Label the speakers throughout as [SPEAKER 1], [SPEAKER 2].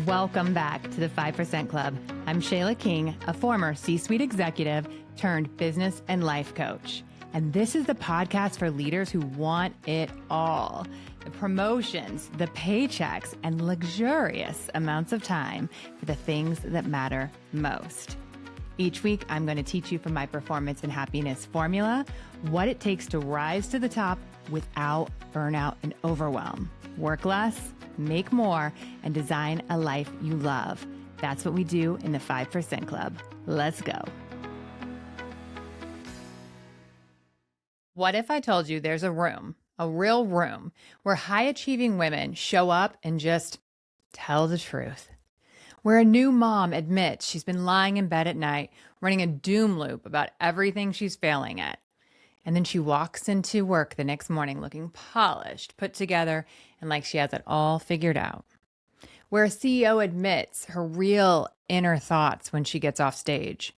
[SPEAKER 1] Welcome back to the 5% Club. I'm Shayla King, a former C-suite executive turned business and life coach. And this is the podcast for leaders who want it all. The promotions, the paychecks, and luxurious amounts of time for the things that matter most. Each week, I'm going to teach you from my performance and happiness formula what it takes to rise to the top without burnout and overwhelm. Work less, make more, and design a life you love. That's what we do in the 5% Club. Let's go. What if I told you there's a room, a real room, where high-achieving women show up and just tell the truth? Where a new mom admits she's been lying in bed at night, running a doom loop about everything she's failing at. And then she walks into work the next morning looking polished, put together, and like she has it all figured out. Where a CEO admits her real inner thoughts when she gets off stage.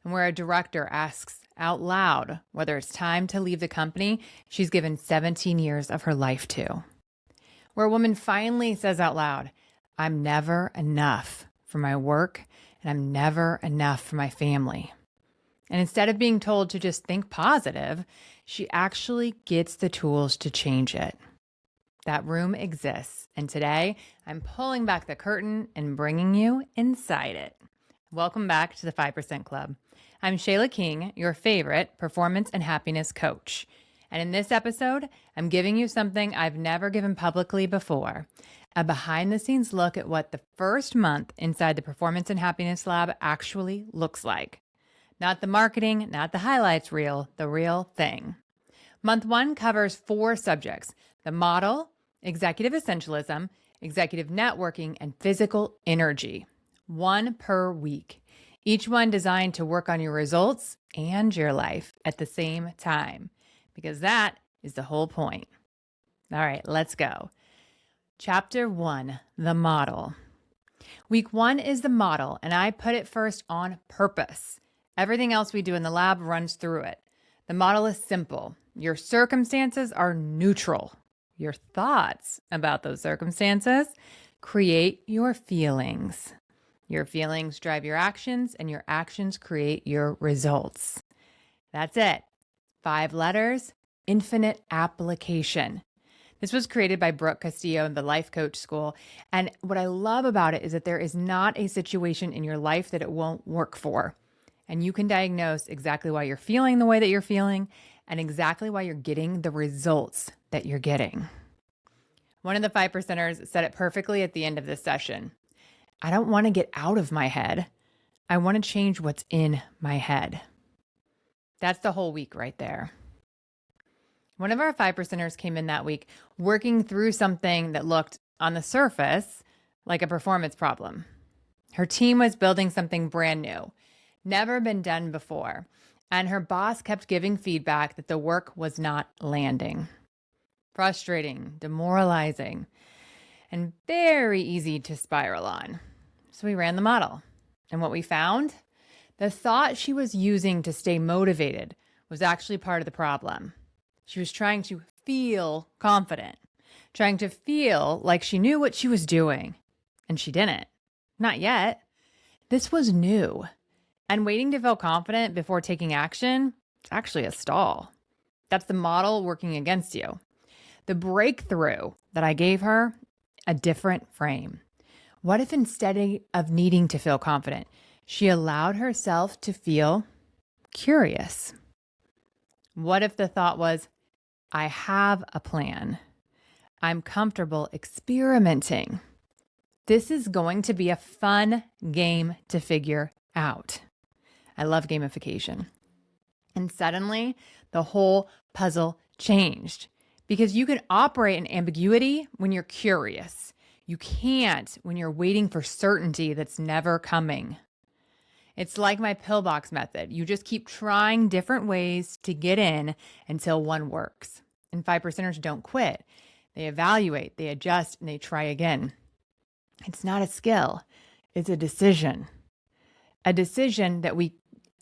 [SPEAKER 1] And where a director asks out loud whether it's time to leave the company she's given 17 years of her life to. Where a woman finally says out loud, I'm never enough for my work, and I'm never enough for my family. And instead of being told to just think positive, she actually gets the tools to change it. That room exists, and today I'm pulling back the curtain and bringing you inside it. Welcome back to the 5% Club. I'm Shayla King, your favorite performance and happiness coach. And in this episode, I'm giving you something I've never given publicly before, a behind-the-scenes look at what the first month inside the Performance and Happiness Lab actually looks like. Not the marketing, not the highlights reel, the real thing. Month 1 covers 4 subjects: the model, executive essentialism, executive networking, and physical energy. 1 per week. Each one designed to work on your results and your life at the same time, because that is the whole point. All right, let's go. Chapter 1, the model. Week 1 is the model, and I put it first on purpose. Everything else we do in the lab runs through it. The model is simple. Your circumstances are neutral. Your thoughts about those circumstances create your feelings. Your feelings drive your actions, and your actions create your results. That's it. 5 letters, infinite application. This was created by Brooke Castillo in the Life Coach School. And what I love about it is that there is not a situation in your life that it won't work for. And you can diagnose exactly why you're feeling the way that you're feeling and exactly why you're getting the results that you're getting. One of the 5%ers said it perfectly at the end of this session. I don't want to get out of my head. I want to change what's in my head. That's the whole week right there. One of our 5%ers came in that week working through something that looked on the surface like a performance problem. Her team was building something brand new, never been done before, and her boss kept giving feedback that the work was not landing. Frustrating, demoralizing, and very easy to spiral on. So we ran the model. And what we found? The thought she was using to stay motivated was actually part of the problem. She was trying to feel confident, trying to feel like she knew what she was doing. And she didn't. Not yet. This was new. And waiting to feel confident before taking action, it's actually a stall. That's the model working against you. The breakthrough that I gave her, a different frame. What if instead of needing to feel confident, she allowed herself to feel curious? What if the thought was, I have a plan. I'm comfortable experimenting. This is going to be a fun game to figure out. I love gamification. And suddenly, the whole puzzle changed because you can operate in ambiguity when you're curious. You can't when you're waiting for certainty that's never coming. It's like my pillbox method. You just keep trying different ways to get in until one works. And 5%ers don't quit. They evaluate, they adjust, and they try again. It's not a skill. It's a decision. A decision that we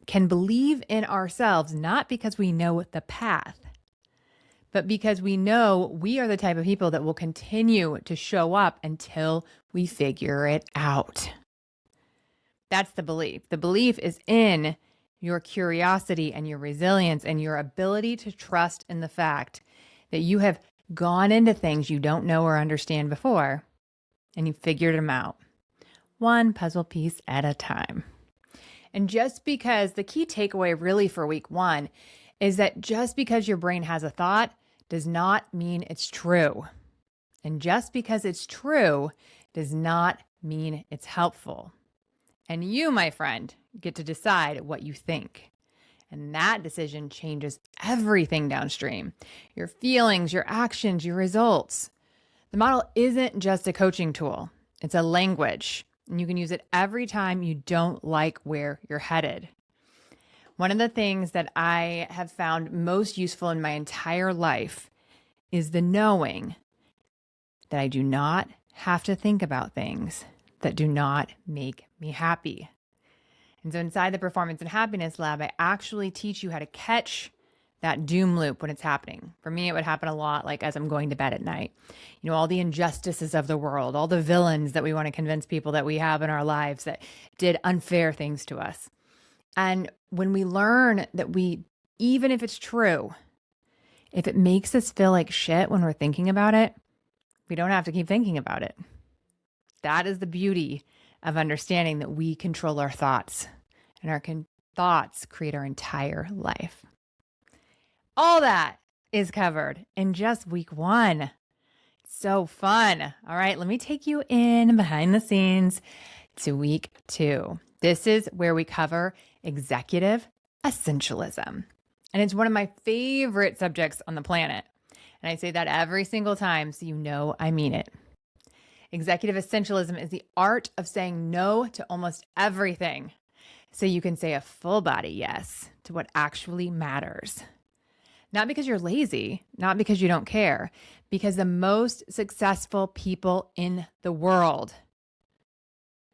[SPEAKER 1] can believe in ourselves, not because we know the path, but because we know we are the type of people that will continue to show up until we figure it out. That's the belief. The belief is in your curiosity and your resilience and your ability to trust in the fact that you have gone into things you don't know or understand before and you figured them out, one puzzle piece at a time. And just because the key takeaway really for week 1 is that just because your brain has a thought does not mean it's true. And just because it's true does not mean it's helpful. And you, my friend, get to decide what you think. And that decision changes everything downstream. Your feelings, your actions, your results. The model isn't just a coaching tool. It's a language. And you can use it every time you don't like where you're headed. One of the things that I have found most useful in my entire life is the knowing that I do not have to think about things that do not make me happy. And so inside the Performance and Happiness Lab, I actually teach you how to catch that doom loop when it's happening. For me, it would happen a lot like as I'm going to bed at night. You know, all the injustices of the world, all the villains that we want to convince people that we have in our lives that did unfair things to us. And when we learn that even if it's true, if it makes us feel like shit when we're thinking about it, we don't have to keep thinking about it. That is the beauty of understanding that we control our thoughts, and our thoughts create our entire life. All that is covered in just week 1. So fun. All right, let me take you in behind the scenes to week 2. This is where we cover executive essentialism. And it's one of my favorite subjects on the planet. And I say that every single time, so you know I mean it. Executive essentialism is the art of saying no to almost everything, so you can say a full body yes to what actually matters. Not because you're lazy, not because you don't care, because the most successful people in the world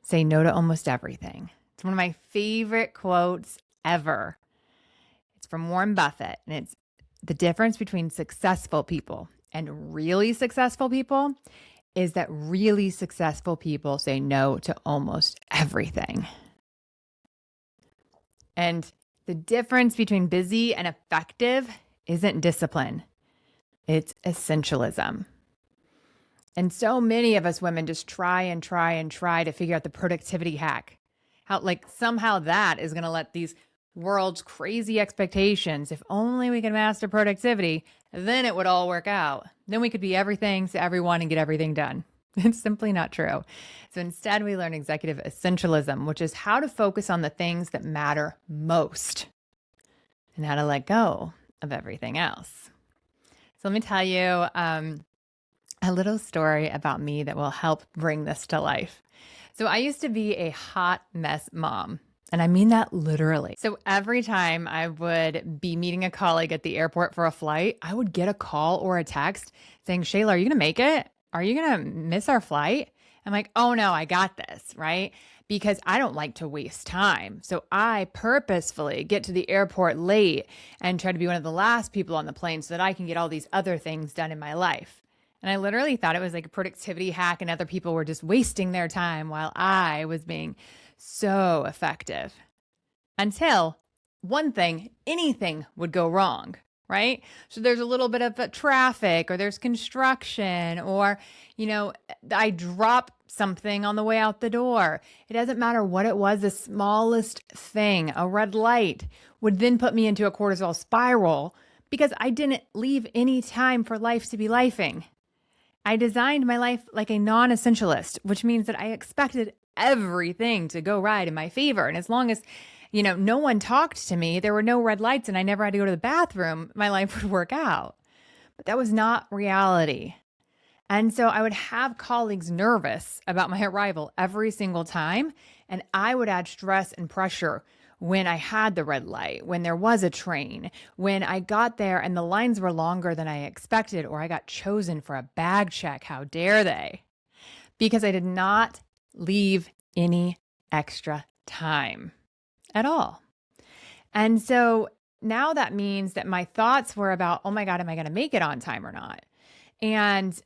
[SPEAKER 1] say no to almost everything. It's one of my favorite quotes ever. It's from Warren Buffett, and it's the difference between successful people and really successful people is that really successful people say no to almost everything. And the difference between busy and effective isn't discipline. It's essentialism. And so many of us women just try to figure out the productivity hack. How somehow that is going to let these world's crazy expectations, if only we can master productivity, then it would all work out. Then we could be everything to everyone and get everything done. It's simply not true. So instead, we learn executive essentialism, which is how to focus on the things that matter most and how to let go of everything else. So let me tell you a little story about me that will help bring this to life. So I used to be a hot mess mom. And I mean that literally. So every time I would be meeting a colleague at the airport for a flight, I would get a call or a text saying, Shayla, are you going to make it? Are you going to miss our flight? I'm like, oh no, I got this, right? Because I don't like to waste time. So I purposefully get to the airport late and try to be one of the last people on the plane so that I can get all these other things done in my life. And I literally thought it was like a productivity hack and other people were just wasting their time while I was being so effective. Until anything would go wrong, right? So there's a little bit of traffic or there's construction or, I drop something on the way out the door. It doesn't matter what it was, the smallest thing, a red light would then put me into a cortisol spiral because I didn't leave any time for life to be lifing. I designed my life like a non-essentialist, which means that I expected everything to go right in my favor. And as long as, no one talked to me, there were no red lights and I never had to go to the bathroom, my life would work out. But that was not reality. And so I would have colleagues nervous about my arrival every single time. And I would add stress and pressure when I had the red light, when there was a train, when I got there and the lines were longer than I expected, or I got chosen for a bag check. How dare they? Because I did not leave any extra time at all. And so now that means that my thoughts were about, oh my God, am I going to make it on time or not? And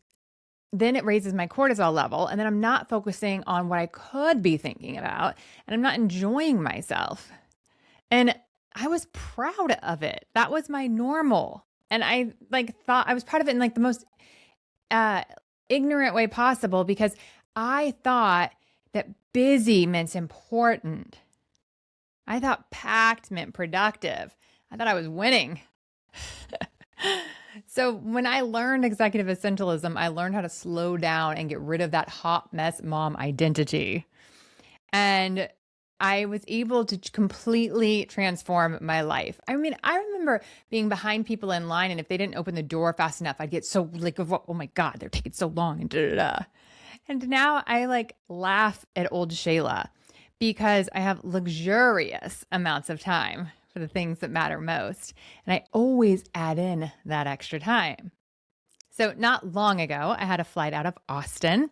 [SPEAKER 1] then it raises my cortisol level. And then I'm not focusing on what I could be thinking about. And I'm not enjoying myself. And I was proud of it. That was my normal. And I thought I was proud of it in like the most ignorant way possible, because I thought that busy meant important. I thought packed meant productive. I thought I was winning. So when I learned executive essentialism, I learned how to slow down and get rid of that hot mess mom identity. And I was able to completely transform my life. I mean, I remember being behind people in line, and if they didn't open the door fast enough, I'd get so like, oh my God, they're taking so long and da da da. And now I like laugh at old Shayla because I have luxurious amounts of time for the things that matter most. And I always add in that extra time. So not long ago, I had a flight out of Austin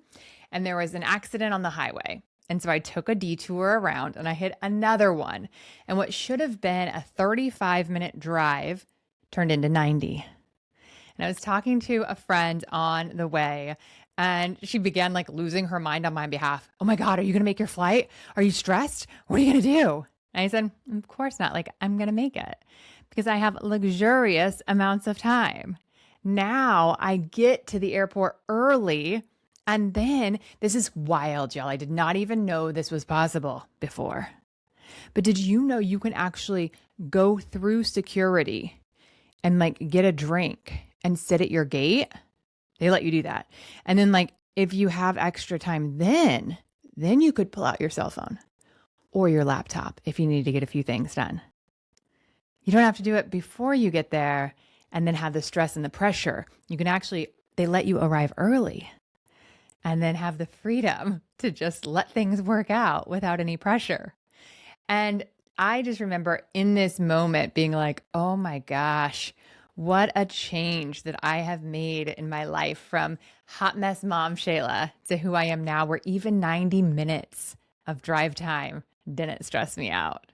[SPEAKER 1] and there was an accident on the highway. And so I took a detour around and I hit another one. And what should have been a 35-minute drive turned into 90. And I was talking to a friend on the way, and she began like losing her mind on my behalf. Oh my God, are you going to make your flight? Are you stressed? What are you going to do? And I said, of course not. Like, I'm going to make it because I have luxurious amounts of time. Now I get to the airport early. And then this is wild, y'all. I did not even know this was possible before. But did you know you can actually go through security and like get a drink and sit at your gate? They let you do that. And then like if you have extra time, then you could pull out your cell phone or your laptop if you need to get a few things done. You don't have to do it before you get there and then have the stress and the pressure. You can actually, they let you arrive early and then have the freedom to just let things work out without any pressure. And I just remember in this moment being like, oh my gosh, what a change that I have made in my life from hot mess mom Shayla to who I am now, where even 90 minutes of drive time didn't stress me out.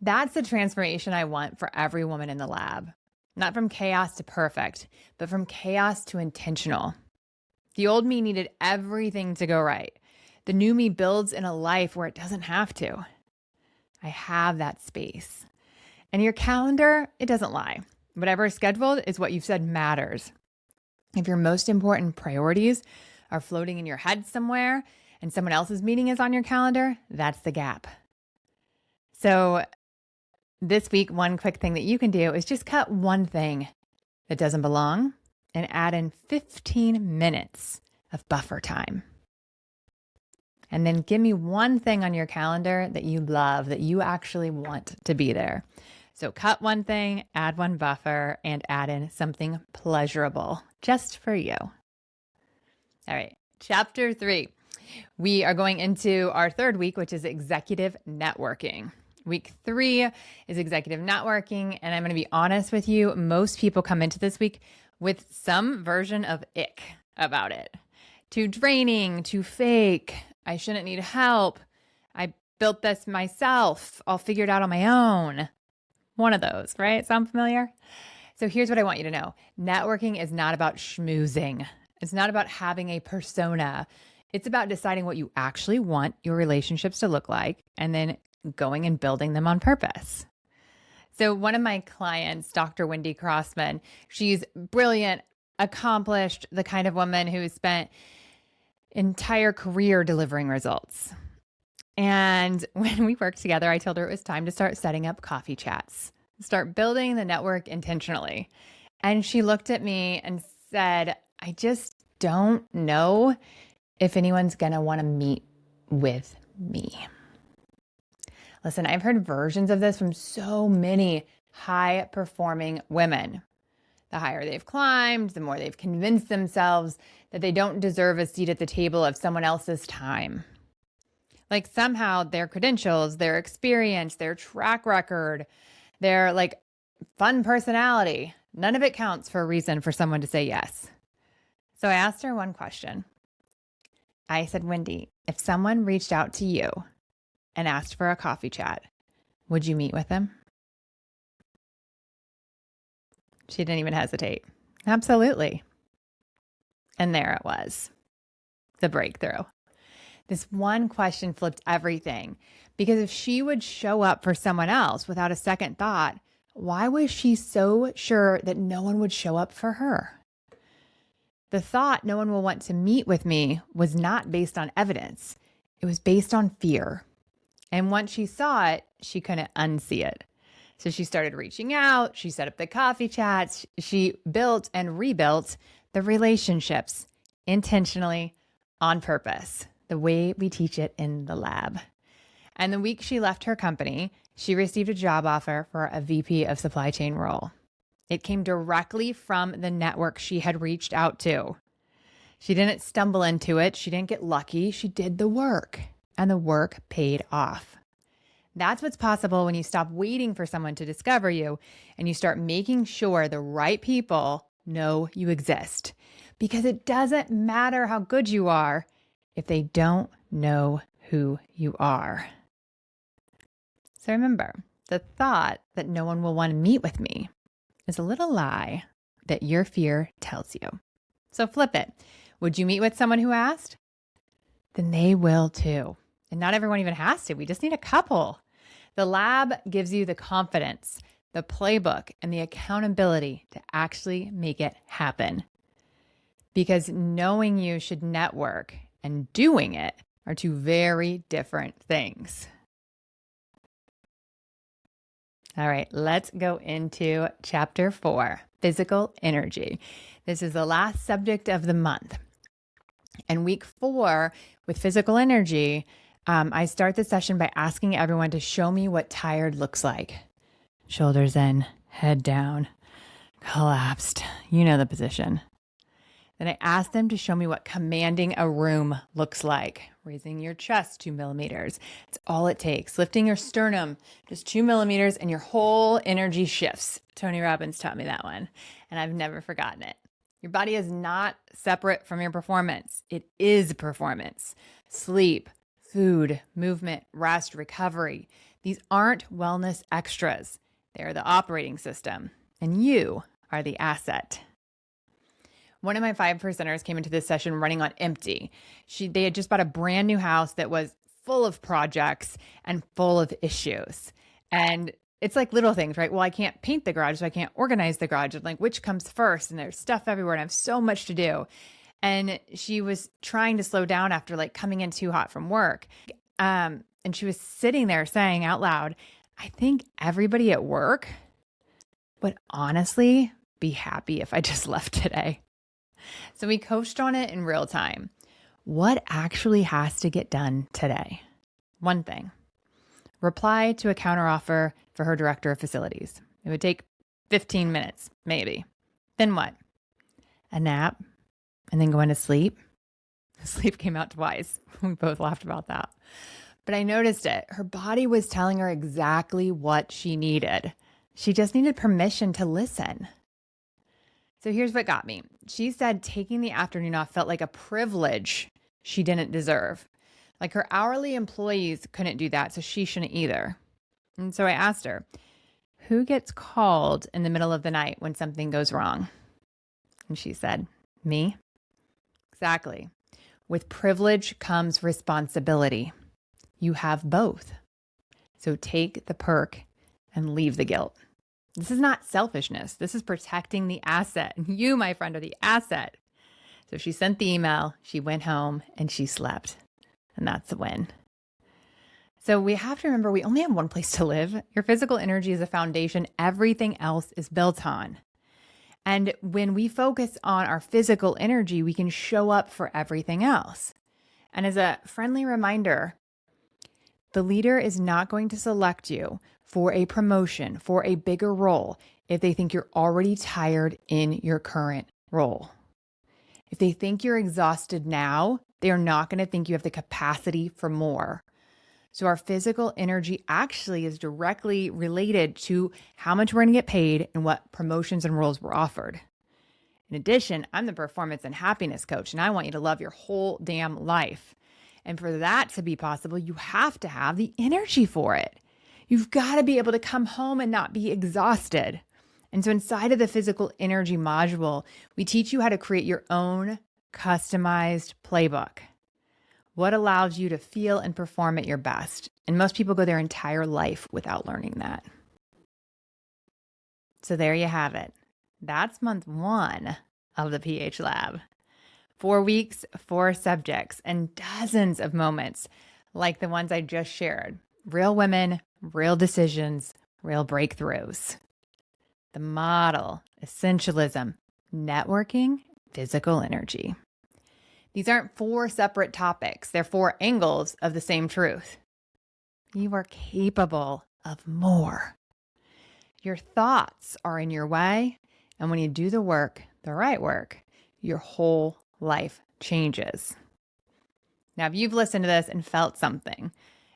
[SPEAKER 1] That's the transformation I want for every woman in the lab. Not from chaos to perfect, but from chaos to intentional. The old me needed everything to go right. The new me builds in a life where it doesn't have to. I have that space. And your calendar, it doesn't lie. Whatever is scheduled is what you've said matters. If your most important priorities are floating in your head somewhere and someone else's meeting is on your calendar, that's the gap. So this week, one quick thing that you can do is just cut one thing that doesn't belong and add in 15 minutes of buffer time. And then give me one thing on your calendar that you love, that you actually want to be there. So cut one thing, add one buffer, and add in something pleasurable just for you. All right, chapter 3. We are going into our third week, which is executive networking. Week 3 is executive networking. And I'm going to be honest with you, most people come into this week with some version of ick about it. Too draining, too fake. I shouldn't need help. I built this myself. I'll figure it out on my own. One of those, right? Sound familiar? So here's what I want you to know. Networking is not about schmoozing. It's not about having a persona. It's about deciding what you actually want your relationships to look like and then going and building them on purpose. So one of my clients, Dr. Wendy Crossman, she's brilliant, accomplished, the kind of woman who spent entire career delivering results. And when we worked together, I told her it was time to start setting up coffee chats, start building the network intentionally. And she looked at me and said, I just don't know if anyone's going to want to meet with me. Listen, I've heard versions of this from so many high-performing women. The higher they've climbed, the more they've convinced themselves that they don't deserve a seat at the table of someone else's time. Like somehow their credentials, their experience, their track record, their like fun personality, none of it counts for a reason for someone to say yes. So I asked her one question. I said, Wendy, if someone reached out to you and asked for a coffee chat, would you meet with them? She didn't even hesitate. Absolutely. And there it was, the breakthrough. This one question flipped everything, because if she would show up for someone else without a second thought, why was she so sure that no one would show up for her? The thought no one will want to meet with me was not based on evidence. It was based on fear. And once she saw it, she couldn't unsee it. So she started reaching out. She set up the coffee chats. She built and rebuilt the relationships intentionally, on purpose, the way we teach it in the lab. And the week she left her company, she received a job offer for a VP of supply chain role. It came directly from the network she had reached out to. She didn't stumble into it. She didn't get lucky. She did the work, and the work paid off. That's what's possible when you stop waiting for someone to discover you and you start making sure the right people know you exist. Because it doesn't matter how good you are if they don't know who you are. So remember, the thought that no one will want to meet with me is a little lie that your fear tells you. So flip it. Would you meet with someone who asked? Then they will too. And not everyone even has to. We just need a couple. The lab gives you the confidence, the playbook, and the accountability to actually make it happen. Because knowing you should network and doing it are two very different things. All right, let's go into chapter 4, physical energy. This is the last subject of the month. And week 4 with physical energy, I start the session by asking everyone to show me what tired looks like. Shoulders in, head down, collapsed. You know the position. Then I ask them to show me what commanding a room looks like. Raising your chest 2 millimeters. It's all it takes. Lifting your sternum just 2 millimeters and your whole energy shifts. Tony Robbins taught me that one, and I've never forgotten it. Your body is not separate from your performance. It is performance. Sleep, food, movement, rest, recovery. These aren't wellness extras. They're the operating system, and you are the asset. One of my 5 percenters came into this session running on empty. They had just bought a brand new house that was full of projects and full of issues. And it's like little things, right? Well, I can't paint the garage, so I can't organize the garage. And like, which comes first? And there's stuff everywhere and I have so much to do. And she was trying to slow down after like coming in too hot from work. And she was sitting there saying out loud, I think everybody at work would honestly be happy if I just left today. So we coached on it in real time. What actually has to get done today? One thing. Reply to a counteroffer for her director of facilities. It would take 15 minutes, maybe. Then what? A nap, and then going to sleep. Sleep came out twice. We both laughed about that. But I noticed it. Her body was telling her exactly what she needed. She just needed permission to listen. So here's what got me. She said taking the afternoon off felt like a privilege she didn't deserve. Like her hourly employees couldn't do that, so she shouldn't either. And so I asked her, who gets called in the middle of the night when something goes wrong? And she said, me. Exactly. With privilege comes responsibility. You have both. So take the perk and leave the guilt. This is not selfishness. This is protecting the asset. You, my friend, are the asset. So she sent the email, she went home, and she slept. And that's a win. So we have to remember we only have one place to live. Your physical energy is a foundation everything else is built on. And when we focus on our physical energy, we can show up for everything else. And as a friendly reminder, the leader is not going to select you for a promotion, for a bigger role, if they think you're already tired in your current role. If they think you're exhausted now, they are not going to think you have the capacity for more. So our physical energy actually is directly related to how much we're going to get paid and what promotions and roles we're offered. In addition, I'm the performance and happiness coach, and I want you to love your whole damn life. And for that to be possible, you have to have the energy for it. You've got to be able to come home and not be exhausted. And so inside of the physical energy module, we teach you how to create your own customized playbook. What allows you to feel and perform at your best. And most people go their entire life without learning that. So there you have it. That's month 1 of the PH Lab. 4 weeks, 4 subjects, and dozens of moments like the ones I just shared. Real women, real decisions, real breakthroughs. The model, essentialism, networking, physical energy. These aren't 4 separate topics. They're 4 angles of the same truth. You are capable of more. Your thoughts are in your way, and when you do the work, the right work, your whole life changes. Now, if you've listened to this and felt something,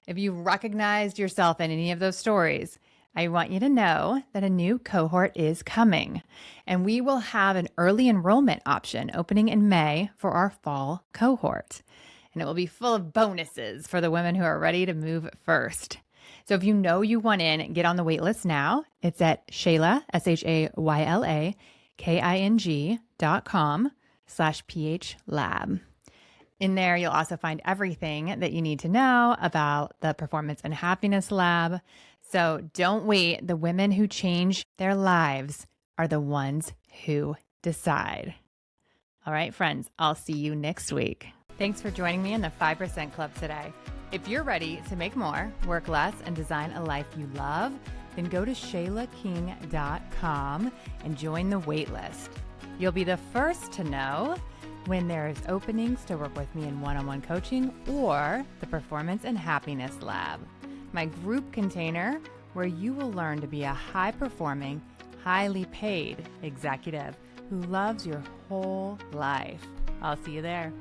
[SPEAKER 1] if you recognized yourself in any of those stories, I want you to know that a new cohort is coming, and we will have an early enrollment option opening in May for our fall cohort. And it will be full of bonuses for the women who are ready to move first. So if you know you want in, get on the wait list now. It's at Shayla, SHAYLAKING.com/PH Lab. In there, you'll also find everything that you need to know about the Performance and Happiness Lab. So don't wait. The women who change their lives are the ones who decide. All right, friends, I'll see you next week. Thanks for joining me in the 5% Club today. If you're ready to make more, work less, and design a life you love, then go to ShaylaKing.com and join the waitlist. You'll be the first to know when there's openings to work with me in one-on-one coaching or the Performance and Happiness Lab, my group container where you will learn to be a high-performing, highly paid executive who loves your whole life. I'll see you there.